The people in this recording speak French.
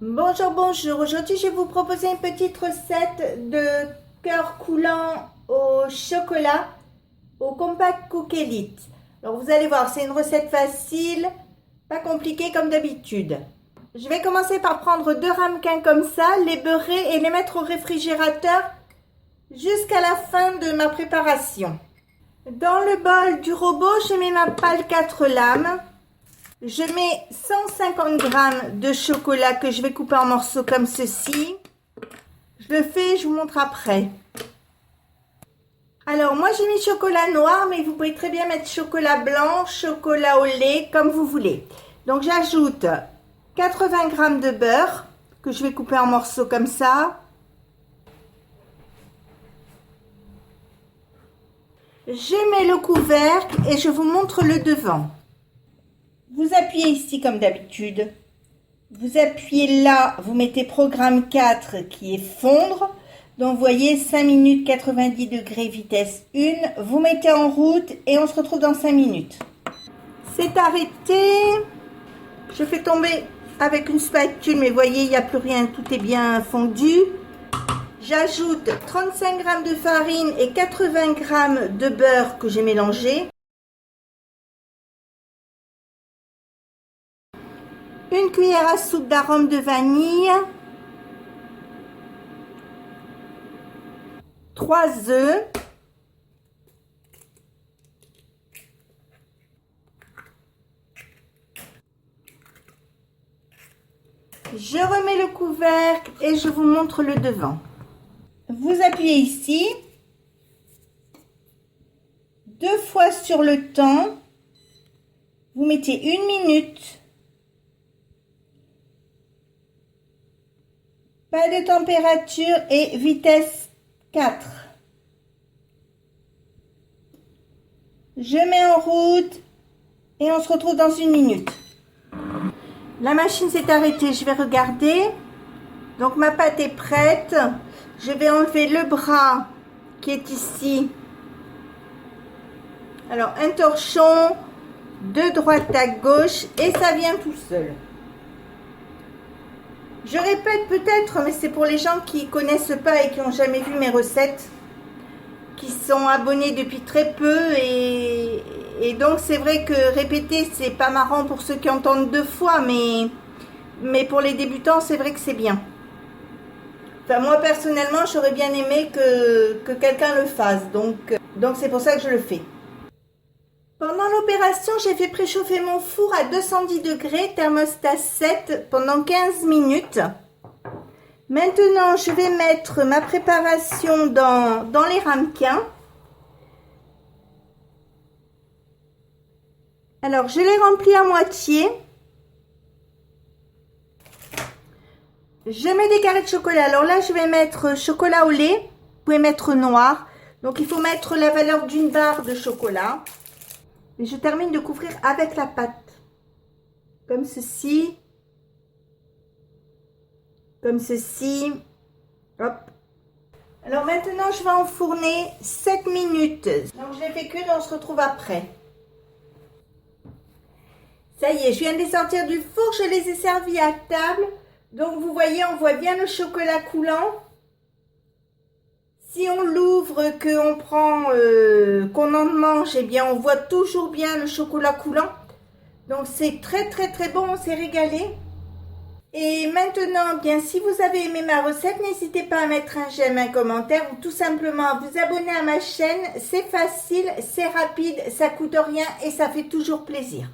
Bonjour, bonjour. Aujourd'hui, je vais vous proposer une petite recette de cœur coulant au chocolat au Compact Cook Elite. Alors, vous allez voir, c'est une recette facile, pas compliquée comme d'habitude. Je vais commencer par prendre 2 ramequins comme ça, les beurrer et les mettre au réfrigérateur jusqu'à la fin de ma préparation. Dans le bol du robot, je mets ma pâle 4 lames. Je mets 150 g de chocolat que je vais couper en morceaux comme ceci. Je le fais, je vous montre après. Alors moi j'ai mis chocolat noir, mais vous pouvez très bien mettre chocolat blanc, chocolat au lait, comme vous voulez. Donc j'ajoute 80 g de beurre que je vais couper en morceaux comme ça. Je mets le couvercle et je vous montre le devant. Vous appuyez ici comme d'habitude. Vous appuyez là, vous mettez programme 4 qui est fondre. Donc vous voyez 5 minutes 90 degrés vitesse 1. Vous mettez en route et on se retrouve dans 5 minutes. C'est arrêté. Je fais tomber avec une spatule, mais vous voyez, il n'y a plus rien, tout est bien fondu. J'ajoute 35 g de farine et 80 g de beurre que j'ai mélangé. Une cuillère à soupe d'arôme de vanille, 3 œufs, je remets le couvercle et je vous montre le devant. Vous appuyez ici, 2 fois sur le temps, vous mettez 1 minute. Pas de température et vitesse 4. Je mets en route et on se retrouve dans 1 minute. La machine s'est arrêtée, je vais regarder. Donc ma pâte est prête. Je vais enlever le bras qui est ici. Alors un torchon de droite à gauche et ça vient tout seul. Je répète peut-être, mais c'est pour les gens qui ne connaissent pas et qui n'ont jamais vu mes recettes, qui sont abonnés depuis très peu et donc c'est vrai que répéter c'est pas marrant pour ceux qui entendent 2 fois, mais pour les débutants c'est vrai que c'est bien. Enfin moi personnellement j'aurais bien aimé que quelqu'un le fasse, donc c'est pour ça que je le fais. Pendant l'opération, j'ai fait préchauffer mon four à 210 degrés, thermostat 7, pendant 15 minutes. Maintenant, je vais mettre ma préparation dans les ramequins. Alors, je les remplis à moitié. Je mets des carrés de chocolat. Alors là, je vais mettre chocolat au lait. Vous pouvez mettre noir. Donc, il faut mettre la valeur d'une barre de chocolat. Et je termine de couvrir avec la pâte, comme ceci, hop. Alors maintenant, je vais enfourner 7 minutes. Donc je les fais cuire et on se retrouve après. Ça y est, je viens de les sortir du four, je les ai servis à table. Donc vous voyez, on voit bien le chocolat coulant. Si on l'ouvre, qu'on prend, qu'on en mange, eh bien on voit toujours bien le chocolat coulant. Donc c'est très bon, on s'est régalé. Et maintenant, bien si vous avez aimé ma recette, n'hésitez pas à mettre un j'aime, un commentaire ou tout simplement à vous abonner à ma chaîne. C'est facile, c'est rapide, ça coûte rien et ça fait toujours plaisir.